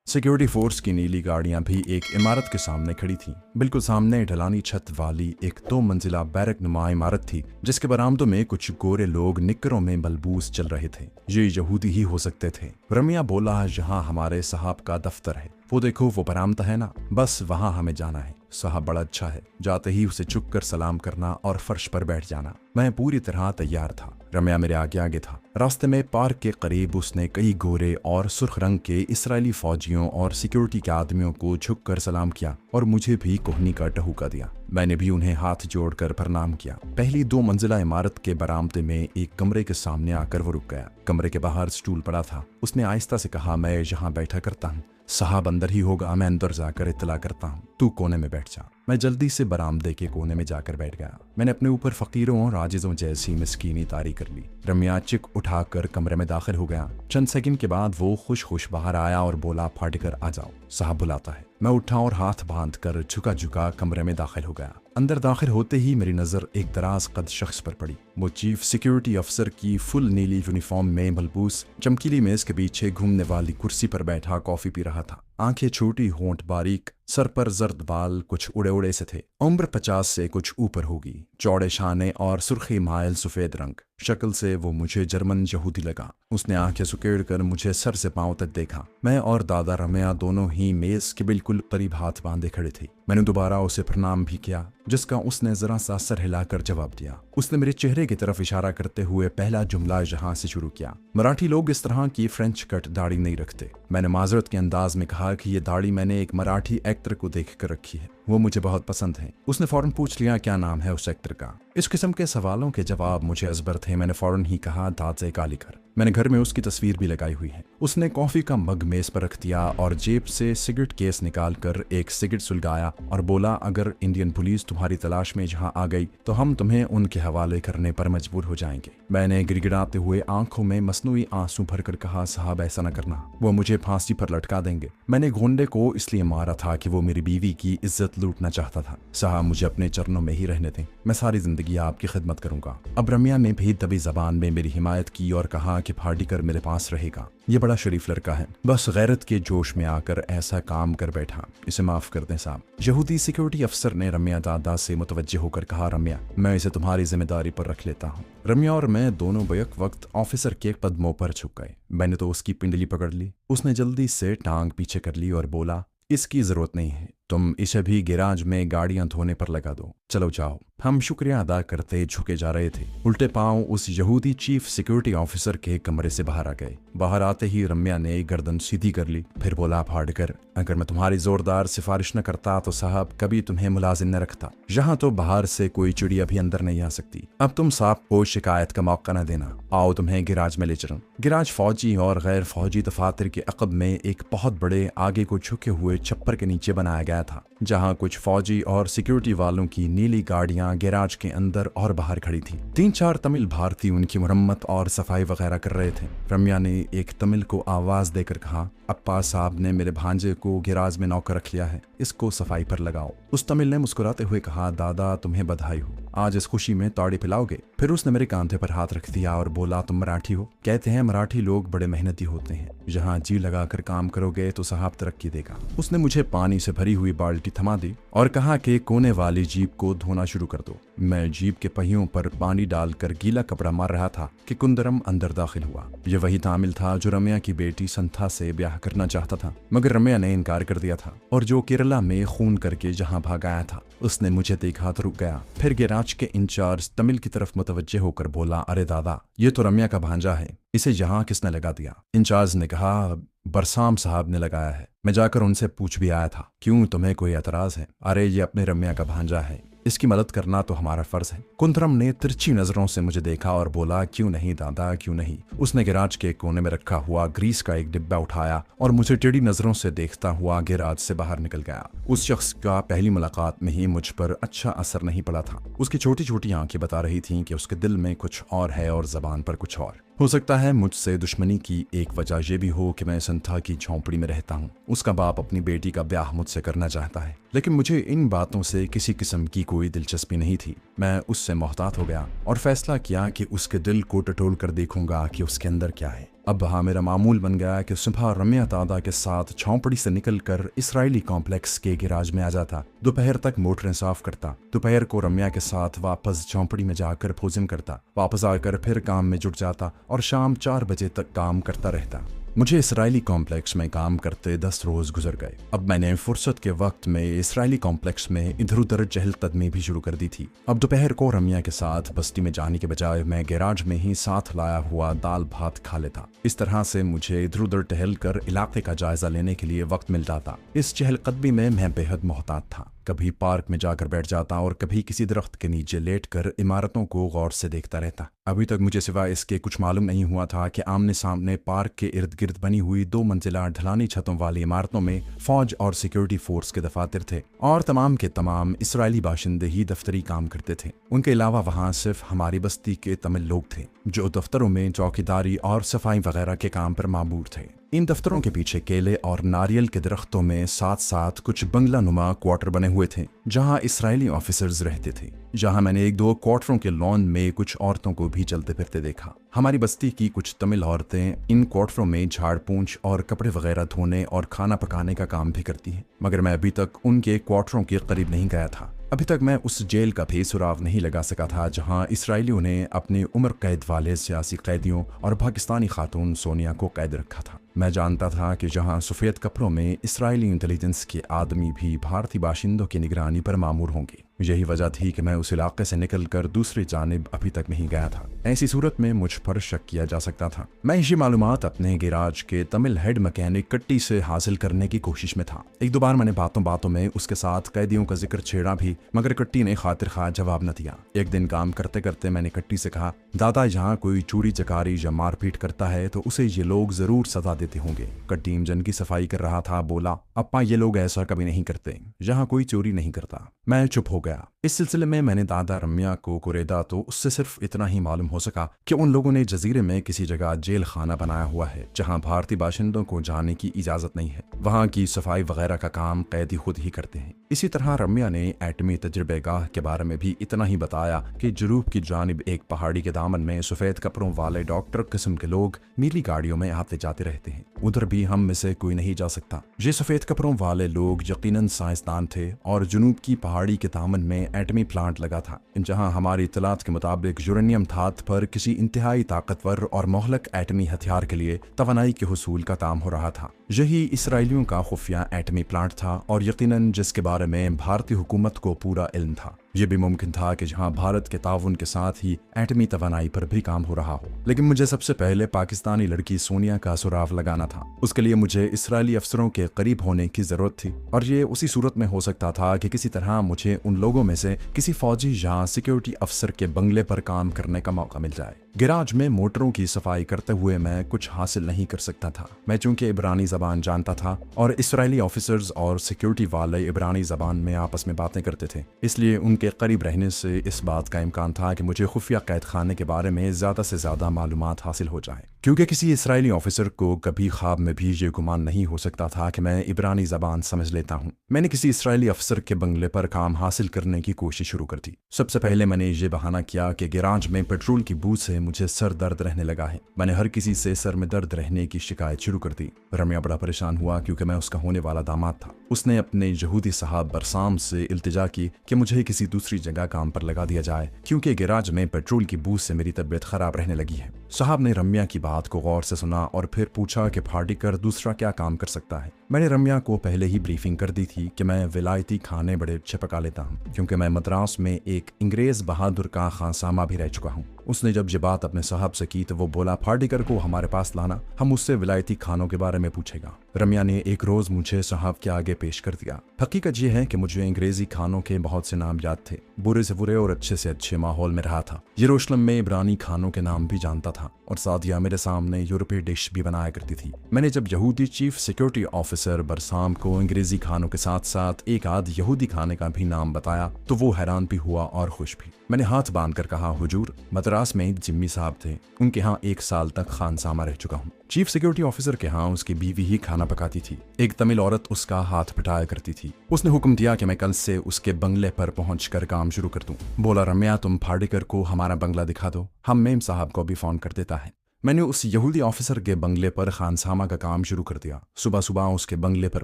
Security force की नीली गाड़ियां भी एक इमारत के सामने खड़ी थीं। बिल्कुल सामने ढलानी छत वाली एक 2 मंजिला बैरक नुमा इमारत थी, जिसके बरामदों में कुछ गोरे लोग निक्करों में मलबूस चल रहे थे। ये यहूदी ही हो सकते थे। रमिया बोला, यहाँ हमारे साहब का दफ्तर है, वो देखो वो बरामदा है ना, बस वहाँ हमें जाना है। साहब बड़ा अच्छा है। जाते ही उसे झुक कर सलाम करना और फर्श पर बैठ जाना। मैं पूरी तरह तैयार था। रमिया मेरे आगे आगे था। रास्ते में पार्क के करीब उसने कई गोरे और सुर्ख रंग के इस्राएली फौजियों और सिक्योरिटी के आदमियों को झुक कर सलाम किया और मुझे भी कोहनी का टहूका दिया। मैंने भी उन्हें हाथ जोड़कर प्रणाम किया। पहली 2 मंजिला इमारत के बरामदे में एक कमरे के सामने आकर वो रुक गया। कमरे के बाहर स्टूल पड़ा था। उसने आहिस्ता से कहा, मैं यहाँ बैठा करता हूँ। साहब अंदर ही होगा, मैं अंदर जाकर इत्तला करता हूँ, तू कोने में बैठ जा। मैं जल्दी से बरामदे के कोने में जाकर बैठ गया। मैंने अपने ऊपर फकीरों और आजिजों जैसी मिस्कीनी तारी कर ली। रमिया चिक उठाकर कमरे में दाखिल हो गया। चंद सेकंड के बाद वो खुश खुश बाहर आया और बोला, फाटकर आ जाओ, साहब बुलाता है। मैं उठा और हाथ बांध कर झुका झुका कमरे में दाखिल हो गया। अंदर दाखिल होते ही मेरी नजर एक दराज कद शख्स पर पड़ी। वो चीफ सिक्योरिटी अफसर की फुल नीली यूनिफॉर्म में मलबूस चमकीली मेज के पीछे घूमने वाली कुर्सी पर बैठा कॉफी पी रहा था। आंखें छोटी, होंठ बारीक, सर पर जर्द बाल कुछ उड़े उड़े से थे। उम्र 50 से कुछ ऊपर होगी। चौड़े शाने और सुर्खी मायल सफेद रंग। शक्ल से वो मुझे जर्मन यहूदी लगा। उसने आंखें सुकेड़ कर मुझे सर से पांव तक देखा। मैं और दादा रमिया दोनों ही मेज के बिल्कुल करीब हाथ बांधे खड़े थे। मैंने दोबारा उसे प्रणाम भी किया, जिसका उसने जरा सा सर हिलाकर जवाब दिया। उसने मेरे चेहरे की तरफ इशारा करते हुए पहला जुमला यहाँ से शुरू किया, मराठी लोग इस तरह की फ्रेंच कट दाढ़ी नहीं रखते। मैंने माजरत के अंदाज में कहा कि ये दाढ़ी मैंने एक मराठी एक्टर को देख कर रखी है, वो मुझे बहुत पसंद है। उसने फौरन पूछ लिया, क्या नाम है उस एक्टर का। इस किस्म के सवालों के जवाब मुझे अजबर थे। मैंने फौरन ही कहा, दादे कालीकर। मैंने घर में उसकी तस्वीर भी लगाई हुई है। उसने कॉफी का मग मेज पर रख दिया और जेब से सिगरेट केस निकालकर एक सिगरेट सुलगाया और बोला, अगर इंडियन पुलिस तुम्हारी तलाश में यहाँ आ गई तो हम तुम्हें उनके हवाले करने पर मजबूर हो जाएंगे। मैंने गिड़गिड़ाते हुए आंखों में मसनूई आंसू भरकर कहा, साहब ऐसा न करना, वो मुझे फांसी पर लटका देंगे। मैंने गोंडे को इसलिए मारा था कि वो मेरी बीवी की इज्जत लूटना चाहता था। साहब मुझे अपने चरणों में ही रहने दें, मैं सारी जिंदगी आपकी खिदमत करूंगा। अब रमिया ने भी दबी जबान में मेरी हिमायत की और कहा कि फाड़ीकर मेरे पास रहेगा, ये बड़ा शरीफ लड़का है, बस गैरत के जोश में आकर ऐसा काम कर बैठा, इसे माफ कर दें साहब। यहूदी सिक्योरिटी अफसर ने रमिया दादा से मुतवज्जे होकर कहा, रमिया मैं इसे तुम्हारी जिम्मेदारी पर रख लेता हूँ। रमिया और मैं दोनों बैक वक्त ऑफिसर के कदमों पर झुक गए। मैंने तो उसकी पिंडली पकड़ ली। उसने जल्दी से टांग पीछे कर ली और बोला, इसकी जरूरत नहीं है, तुम इसे भी गैराज में गाड़ियां धोने पर लगा दो, चलो जाओ। हम शुक्रिया अदा करते झुके जा रहे थे। उल्टे पांव उस यहूदी चीफ सिक्योरिटी ऑफिसर के कमरे से बाहर आ गए। बाहर आते ही रमिया ने गर्दन सीधी कर ली, फिर बोला, फाड़कर अगर मैं तुम्हारी जोरदार सिफारिश न करता तो साहब कभी तुम्हें मुलाजिम न रखता। यहाँ तो बाहर से कोई चिड़िया भी अंदर नहीं आ सकती। अब तुम साहब को शिकायत का मौका न देना, आओ तुम्हें गिराज में ले चलूं। गिराज फौजी और गैर फौजी दफातर के अकब में एक बहुत बड़े आगे को झुके हुए छप्पर के नीचे बनाया गया था, जहाँ कुछ फौजी और सिक्योरिटी वालों की नीली गाड़ियां गैराज के अंदर और बाहर खड़ी थी। 3-4 तमिल भारतीय उनकी मुरम्मत और सफाई वगैरह कर रहे थे। रमिया ने एक तमिल को आवाज देकर कहा, अप्पा साहब ने मेरे भांजे को गैराज में नौकर रख लिया है, इसको सफाई पर लगाओ। उस तमिल ने मुस्कुराते हुए कहा, दादा तुम्हें बधाई हो, आज इस खुशी में ताड़ी पिलाओगे। फिर उसने मेरे कांधे पर हाथ रख दिया और बोला, तुम मराठी हो, कहते हैं मराठी लोग बड़े मेहनती होते हैं, जहाँ जी लगाकर काम करोगे तो साहब तरक्की देगा। उसने मुझे पानी से भरी हुई बाल्टी थमा दी और कहा कि कोने वाली जीप को धोना शुरू कर दो। मैं जीप के पहियों पर पानी डालकर गीला कपड़ा मार रहा था कि कुंदरम अंदर दाखिल हुआ। यह वही तामिल था जो रमिया की बेटी संथा से ब्याह करना चाहता था, मगर रमिया ने इनकार कर दिया था और जो केरला में खून करके जहाँ भाग आया था। उसने मुझे देखा तो रुक गया। फिर गैराज के इंचार्ज तमिल की तरफ मुतवज्जे होकर बोला, अरे दादा ये तो रमिया का भांजा है, इसे यहाँ किसने लगा दिया। इंचार्ज ने कहा, बरसाम साहब ने लगाया है। मैं जाकर उनसे पूछ भी आया था, क्यों तुम्हें कोई एतराज है। अरे ये अपने रमिया का भांजा है, इसकी मदद करना तो हमारा फर्ज है। कुंतरम ने तिरछी नजरों से मुझे देखा और बोला, क्यों नहीं दादा क्यों नहीं। उसने गैराज के कोने में रखा हुआ ग्रीस का एक डिब्बा उठाया और मुझे टेढ़ी नजरों से देखता हुआ गैराज से बाहर निकल गया। उस शख्स का पहली मुलाकात में ही मुझ पर अच्छा असर नहीं पड़ा था। उसकी छोटी छोटी आंखें बता रही थीं कि उसके दिल में कुछ और है और जबान पर कुछ और। हो सकता है मुझसे दुश्मनी की एक वजह यह भी हो कि मैं संथा की झोंपड़ी में रहता हूँ। उसका बाप अपनी बेटी का ब्याह मुझसे करना चाहता है, लेकिन मुझे इन बातों से किसी किस्म की कोई दिलचस्पी नहीं थी। मैं उससे मोहतात हो गया और फैसला किया कि उसके दिल को टटोल कर देखूंगा कि उसके अंदर क्या है। अब हाँ मेरा मामूल बन गया कि सुबह रम्या दादा के साथ झोंपड़ी से निकलकर इसराइली कॉम्प्लेक्स के गैराज में आ जाता, दोपहर तक मोटरें साफ करता, दोपहर को रम्या के साथ वापस झोंपड़ी में जाकर भोजन करता, वापस आकर फिर काम में जुट जाता और शाम 4 बजे तक काम करता रहता। मुझे इसराइली कॉम्प्लेक्स में काम करते 10 रोज गुजर गए। अब मैंने फुर्सत के वक्त में इसराइली कॉम्प्लेक्स में इधर उधर चहलकदमी भी शुरू कर दी थी। अब दोपहर को रम्या के साथ बस्ती में जाने के बजाय मैं गैराज में ही साथ लाया हुआ दाल भात खा लेता। इस तरह से मुझे इधर उधर टहल कर इलाके का जायजा लेने के लिए वक्त मिल जाता। इस चहलकदमी में मैं बेहद मोहतात था। कभी पार्क में जाकर बैठ जाता और कभी किसी दरख्त के नीचे लेटकर इमारतों को गौर से देखता रहता। अभी तक मुझे सिवा इसके कुछ मालूम नहीं हुआ था कि आमने सामने पार्क के इर्द गिर्द बनी हुई 2 मंजिला ढलानी छतों वाली इमारतों में फौज और सिक्योरिटी फोर्स के दफातर थे और तमाम के तमाम इसराइली बाशिंदे ही दफ्तरी काम करते थे। उनके अलावा वहाँ सिर्फ हमारी बस्ती के तमिल लोग थे जो दफ्तरों में चौकीदारी और सफाई वगैरह के काम पर मामूर थे। इन दफ्तरों के पीछे केले और नारियल के दरख्तों में साथ साथ कुछ बंगला नुमा क्वार्टर बने हुए थे जहां इसराइली ऑफिसर्स रहते थे, जहां मैंने 1-2 क्वार्टरों के लॉन में कुछ औरतों को भी चलते फिरते देखा। हमारी बस्ती की कुछ तमिल औरतें इन क्वार्टरों में झाड़ पूंछ और कपड़े वगैरह धोने और खाना पकाने का काम भी करती हैं, मगर मैं अभी तक उनके क्वार्टरों के करीब नहीं गया था। अभी तक मैं उस जेल का भी सुराग नहीं लगा सका था जहां इसराइलियों ने अपने उम्र कैद वाले सियासी कैदियों और पाकिस्तानी खातून सोनिया को कैद रखा था। मैं जानता था कि जहां सफ़ेद कपड़ों में इसराइली इंटेलिजेंस के आदमी भी भारतीय बाशिंदों की निगरानी पर मामूर होंगे। यही वजह थी कि मैं उस इलाके से निकलकर दूसरी जानिब अभी तक नहीं गया था। ऐसी सूरत में मुझ पर शक किया जा सकता था। मैं इसी मालूमात अपने गैराज के तमिल हेड मैकेनिक कट्टी से हासिल करने की कोशिश में था। 1-2 बार मैंने बातों बातों में उसके साथ कैदियों का जिक्र छेड़ा भी, मगर कट्टी ने खातिर खा जवाब न दिया। एक दिन काम करते करते मैंने कट्टी से कहा, दादा यहाँ कोई चोरी चकारी या मारपीट करता है तो उसे ये लोग जरूर सजा देते होंगे। कट्टी इंजन की सफाई कर रहा था, बोला, अप्पा ये लोग ऐसा कभी नहीं करते, यहाँ कोई चोरी नहीं करता। मैं चुप हो गया। इस सिलसिले में मैंने दादा रम्या को कुरेदा तो उससे सिर्फ इतना ही मालूम हो सका कि उन लोगों ने जजीरे में किसी जगह जेल खाना बनाया हुआ है जहां भारतीय बाशिंदों को जाने की इजाजत नहीं है। वहां की सफाई वगैरह का काम कैदी खुद ही करते हैं। इसी तरह रम्या ने एटमी तजर्बेगाह के बारे में भी इतना ही बताया कि जुनूब की जानिब एक पहाड़ी के दामन में सफेद कपड़ों वाले डॉक्टर किस्म के लोग नीली गाड़ियों में आते जाते रहते हैं। उधर भी हम में से कोई नहीं जा सकता। ये सफेद कपड़ों वाले लोग यकीनन साइंसदान थे और जुनूब की पहाड़ी के दामन में एटमी प्लांट लगा था जहां हमारी इत्तलात के मुताबिक यूरेनियम धात पर किसी इंतहाई ताकतवर और मोहलक एटमी हथियार के लिए तवानाई के हुसूल का काम हो रहा था। यही इसराइलियों का खुफिया एटमी प्लांट था और यकीनन जिसके बारे में भारतीय हुकूमत को पूरा इल्म था। यह भी मुमकिन था कि जहां भारत के ताउन के साथ ही एटमी तवानाई पर भी काम हो रहा हो। लेकिन मुझे सबसे पहले पाकिस्तानी लड़की सोनिया का सुराग लगाना था। उसके लिए मुझे इसराइली अफसरों के करीब होने की जरूरत थी और ये उसी सूरत में हो सकता था कि किसी तरह मुझे उन लोगों में से किसी फौजी या सिक्योरिटी अफसर के बंगले पर काम करने का मौका मिल जाए। गैराज में मोटरों की सफाई करते हुए मैं कुछ हासिल नहीं कर सकता था। मैं चूंकि इब्रानी जबान जानता था और इसराइली ऑफिसर्स और सिक्योरिटी वाले इब्रानी जबान में आपस में बातें करते थे, इसलिए उनके करीब रहने से इस बात का इम्कान था कि मुझे खुफिया कैद खाने के बारे में ज़्यादा से ज़्यादा मालूमात हासिल हो जाए। क्योंकि किसी इसराइली ऑफिसर को कभी ख्वाब में भी ये गुमान नहीं हो सकता था कि मैं इब्रानी जबान समझ लेता हूँ। मैंने किसी इसराइली अफसर के बंगले पर काम हासिल करने की कोशिश शुरू कर दी। सबसे पहले मैंने ये बहाना किया कि गैराज में पेट्रोल की बू से मुझे सर दर्द रहने लगा है। मैंने हर किसी से सर में दर्द रहने की शिकायत शुरू कर दी। रम्या बड़ा परेशान हुआ क्योंकि मैं उसका होने वाला दामाद था। उसने अपने यहूदी साहब बरसाम से इल्तिजा की कि मुझे किसी दूसरी जगह काम पर लगा दिया जाए क्योंकि गैराज में पेट्रोल की बू से मेरी तबीयत खराब रहने लगी है। साहब ने रम्या की बात को गौर से सुना और फिर पूछा कि फाड़ीकर दूसरा क्या काम कर सकता है। मैंने रम्या को पहले ही ब्रीफिंग कर दी थी कि मैं विलायती खाने बड़े अच्छे पका लेता हूँ क्योंकि मैं मद्रास में एक अंग्रेज बहादुर का खानसामा भी रह चुका हूँ। उसने जब ये बात अपने साहब से की तो वो बोला, फाड़ीकर को हमारे पास लाना, हम उससे विलायती खानों के बारे में पूछेगा। रम्या ने एक रोज मुझे साहब के आगे पेश कर दिया। हकीकत यह है कि मुझे अंग्रेजी खानों के बहुत से नाम याद थे। बुरे से बुरे और अच्छे से अच्छे माहौल में रहा था। यरूशलेम में इब्रानी खानों के नाम भी जानता था और सादिया मेरे सामने यूरोपीय डिश भी बनाया करती थी। मैंने जब यहूदी चीफ सिक्योरिटी ऑफिसर बरसाम को अंग्रेजी खानों के साथ साथ एक आध यहूदी खाने का भी नाम बताया तो वो हैरान भी हुआ और खुश भी। मैंने हाथ बांध कर कहा, हुजूर, मद्रास में जिम्मी साहब थे, उनके यहाँ 1 साल तक खानसामा रह चुका हूँ। चीफ सिक्योरिटी ऑफिसर के यहाँ उसकी बीवी ही खाना पकाती थी। एक तमिल औरत उसका हाथ पिटाया करती थी। उसने हुक्म दिया कि मैं कल से उसके बंगले पर पहुंचकर काम शुरू कर दूं। बोला, रम्या, तुम फाड़ीकर को हमारा बंगला दिखा दो, हम मेम साहब को भी फोन कर देता है। मैंने उस यहूदी ऑफिसर के बंगले पर खानसामा का काम शुरू कर दिया। सुबह सुबह उसके बंगले पर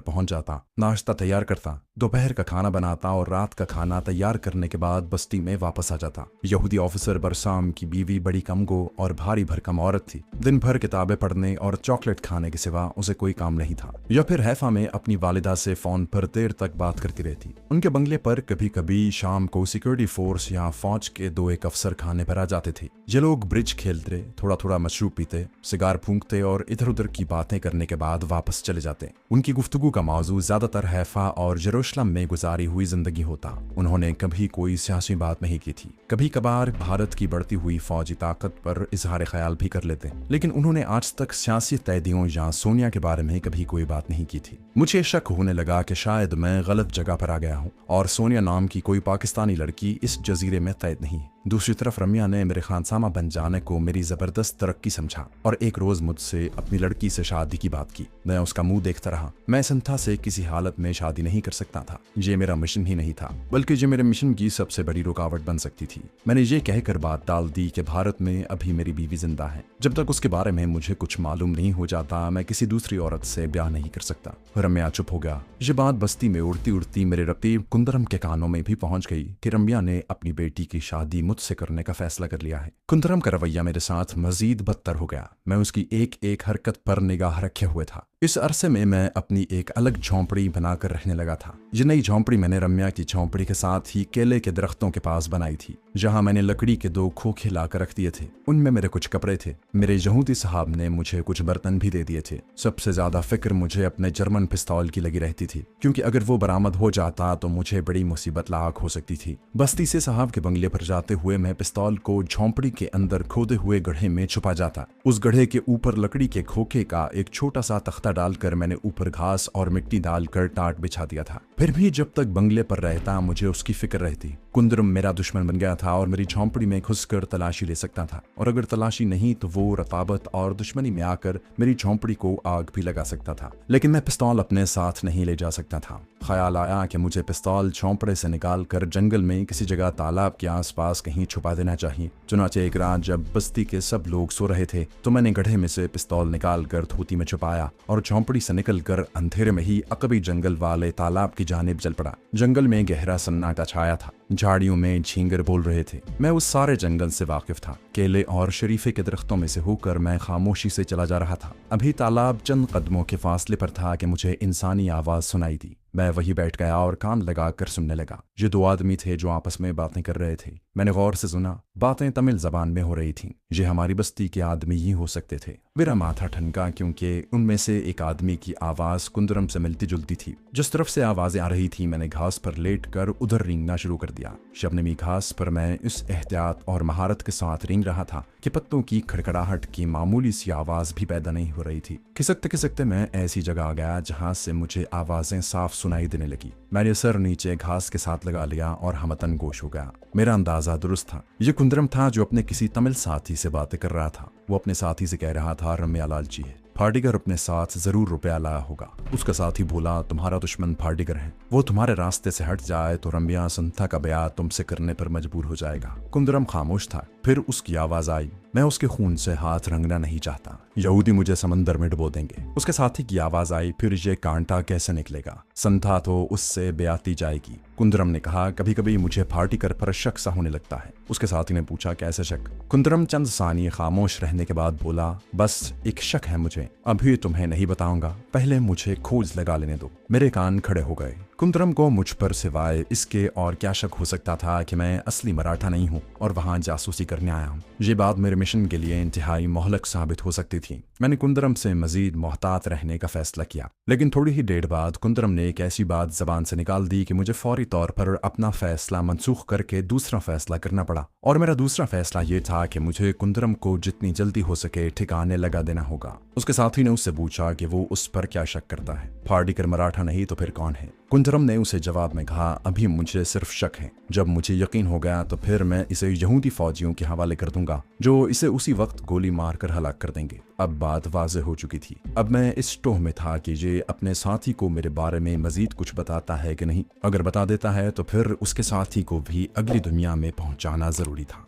पहुंच जाता, नाश्ता तैयार करता, दोपहर का खाना बनाता और रात का खाना तैयार करने के बाद बस्ती में वापस आ जाता। यहूदी ऑफिसर बरसाम की बीवी बड़ी कमगो और भारी भरकम औरत थी। दिन भर किताबें पढ़ने और चॉकलेट खाने के सिवा उसे कोई काम नहीं था, या फिर हैफा में अपनी वालिदा से फोन पर देर तक बात करती रहती। उनके बंगले पर कभी कभी शाम को सिक्योरिटी फोर्स या फौज के 2-1 अफसर खाने पर आ जाते थे। ये लोग ब्रिज खेलते, थोड़ा थोड़ा मशरूब पीते, सिगार फूंकते और इधर उधर की बातें करने के बाद वापस चले जाते। उनकी गुफ्तगू का मौजू ज्यादातर हैफा और यरूशलेम में गुजारी हुई जिंदगी होता। उन्होंने कभी कोई सियासी बात नहीं की थी। कभी कभार भारत की बढ़ती हुई फौजी ताकत पर इजहार ख्याल भी कर लेते, लेकिन उन्होंने आज तक सियासी तैदियों या सोनिया के बारे में कभी कोई बात नहीं की थी। मुझे शक होने लगा कि शायद मैं गलत जगह पर आ गया हूँ और सोनिया नाम की कोई पाकिस्तानी लड़की इस जजीरे में तैद नहीं है। दूसरी तरफ रम्या ने मेरे खानसामा बन जाने को मेरी जबरदस्त तरक्की समझा और एक रोज मुझसे अपनी लड़की से शादी की बात की। मैं उसका मुंह देखता रहा। मैं संथा से किसी हालत में शादी नहीं कर सकता था। ये मेरा मिशन ही नहीं था, बल्कि ये मेरे मिशन की सबसे बड़ी रुकावट बन सकती थी। मैंने ये कहकर बात डाल दी कि भारत में अभी मेरी बीवी जिंदा है। जब तक उसके बारे में मुझे कुछ मालूम नहीं हो जाता, मैं किसी दूसरी औरत से ब्याह नहीं कर सकता। रम्या चुप हो गया। ये बात बस्ती में उड़ती उड़ती मेरे रकीब कुंदरम के कानों में भी पहुंच गई कि रम्या ने अपनी बेटी की शादी मुझसे करने का फैसला कर लिया है। कुंदरम का रवैया मेरे साथ मजीद बदतर हो गया। मैं उसकी एक एक हरकत पर निगाह रखे हुए था। इस अरसे में मैं अपनी एक अलग झोंपड़ी बनाकर रहने लगा था। ये नई झोंपड़ी मैंने रम्या की झोंपड़ी के साथ ही केले के दरख्तों के पास बनाई थी, जहां मैंने लकड़ी के 2 खोखे लाकर रख दिए थे। उनमें मेरे कुछ कपड़े थे। मेरे यहूदी साहब ने मुझे कुछ बर्तन भी दे दिए थे। सबसे ज्यादा फिक्र मुझे अपने जर्मन पिस्तौल की लगी रहती थी, क्योंकि अगर वो बरामद हो जाता तो मुझे बड़ी मुसीबत लाक हो सकती थी। बस्ती से साहब के बंगले पर जाते हुए मैं पिस्तौल को झोंपड़ी के अंदर खोदे हुए गड्ढे में छुपा जाता। उस गड्ढे के ऊपर लकड़ी के खोखे का एक छोटा सा तख्ता डालकर मैंने ऊपर घास और मिट्टी डालकर टाट बिछा दिया था। फिर भी जब तक बंगले पर रहता मुझे उसकी फिक्र रहती। कुंदरम मेरा दुश्मन बन गया था और मेरी झोंपड़ी में घुसकर तलाशी ले सकता था, और अगर तलाशी नहीं तो वो रताबत और दुश्मनी में आकर मेरी झोंपड़ी को आग भी लगा सकता था। लेकिन मैं पिस्तौल अपने साथ नहीं ले जा सकता था। ख्याल आया कि मुझे पिस्तौल झोंपड़े से निकाल कर जंगल में किसी जगह तालाब के आसपास कहीं छुपा देना चाहिए। चुनाचे एक रात जब बस्ती के सब लोग सो रहे थे तो मैंने गड्ढे में से पिस्तौल निकाल कर धोती में छुपाया और झोंपड़ी से निकलकर अंधेरे में ही अकबी जंगल वाले तालाब की जानिब चल पड़ा। जंगल में गहरा सन्नाटा छाया था। झाड़ियों में झींगर बोल रहे थे। मैं उस सारे जंगल से वाकिफ था। केले और शरीफे के दरख्तों में से होकर मैं खामोशी से चला जा रहा था। अभी तालाब चंद कदमों के फासले पर था कि मुझे इंसानी आवाज सुनाई दी। मैं वहीं बैठ गया और कान लगाकर सुनने लगा। ये 2 आदमी थे जो आपस में बातें कर रहे थे। मैंने गौर से सुना। बातें तमिल जबान में हो रही थीं। ये हमारी बस्ती के आदमी ही हो सकते थे। मेरा माथा ठनका, क्योंकि उनमें से एक आदमी की आवाज कुंदरम से मिलती जुलती थी। जिस तरफ से आवाजें आ रही थी मैंने घास पर लेट कर उधर रेंगना शुरू कर दिया। शबनमी घास पर मैं इस एहतियात और महारत के साथ रेंग रहा था कि पत्तों की खड़खड़ाहट की मामूली सी आवाज भी पैदा नहीं हो रही थी। खिसकते खिसकते मैं ऐसी जगह आ गया जहां से मुझे आवाजें साफ सुनाई देने लगी। मैंने सर नीचे घास के साथ लगा लिया और हमतन गोश हो गया। मेरा अंदाजा दुरुस्त था। ये कुंदरम था जो अपने किसी तमिल साथी से बातें कर रहा था। वो अपने साथी से कह रहा था रम्या लालची है, फार्डिगर अपने साथ जरूर रुपया लाया होगा। उसका साथी बोला तुम्हारा दुश्मन फार्डिगर है, वो तुम्हारे रास्ते से हट जाए तो रम्या संथा का ब्याह तुमसे करने पर मजबूर हो जाएगा। कुंदरम खामोश था। फिर उसकी आवाज आई, मैं उसके खून से हाथ रंगना नहीं चाहता, यहूदी मुझे समंदर में डुबो देंगे। उसके साथी की आवाज आई, फिर ये कांटा कैसे निकलेगा, संथा तो उससे ब्याती जाएगी। कुंदरम ने कहा कभी कभी मुझे फार्डिगर पर शक सा होने लगता है। उसके साथी ने पूछा कैसे शक। कुंदरम चंद सानिये खामोश रहने के बाद बोला बस एक शक है मुझे, अभी तुम्हें नहीं बताऊंगा, पहले मुझे खोज लगा लेने दो। मेरे कान खड़े हो गए। कुंदरम को मुझ पर सिवाय इसके और क्या शक हो सकता था कि मैं असली मराठा नहीं हूँ और वहां जासूसी करने आया हूँ। ये बात मेरे मिशन के लिए इंतहाई मोहलक साबित हो सकती थी। मैंने कुंदरम से मजीद मोहतात रहने का फैसला किया, लेकिन थोड़ी ही देर बाद कुंदरम ने एक ऐसी बात जबान से निकाल दी कि मुझे फौरी तौर पर अपना फैसला मनसूख करके दूसरा फैसला करना पड़ा। और मेरा दूसरा फैसला ये था कि मुझे कुंदरम को जितनी जल्दी हो सके ठिकाने लगा देना होगा। उसके साथी ने उससे पूछा कि वो उस पर क्या शक करता है, फार्डिगर मराठा नहीं तो फिर कौन है। कुंदरम ने उसे जवाब में कहा अभी मुझे सिर्फ शक है, जब मुझे यकीन हो गया तो फिर मैं इसे यहूदी फौजियों के हवाले कर दूंगा जो इसे उसी वक्त गोली मारकर हलाक कर देंगे। अब बात वाज़ेह हो चुकी थी। अब मैं इस टोह में था कि ये अपने साथी को मेरे बारे में मजीद कुछ बताता है कि नहीं। अगर बता देता है तो फिर उसके साथी को भी अगली दुनिया में पहुंचाना जरूरी था।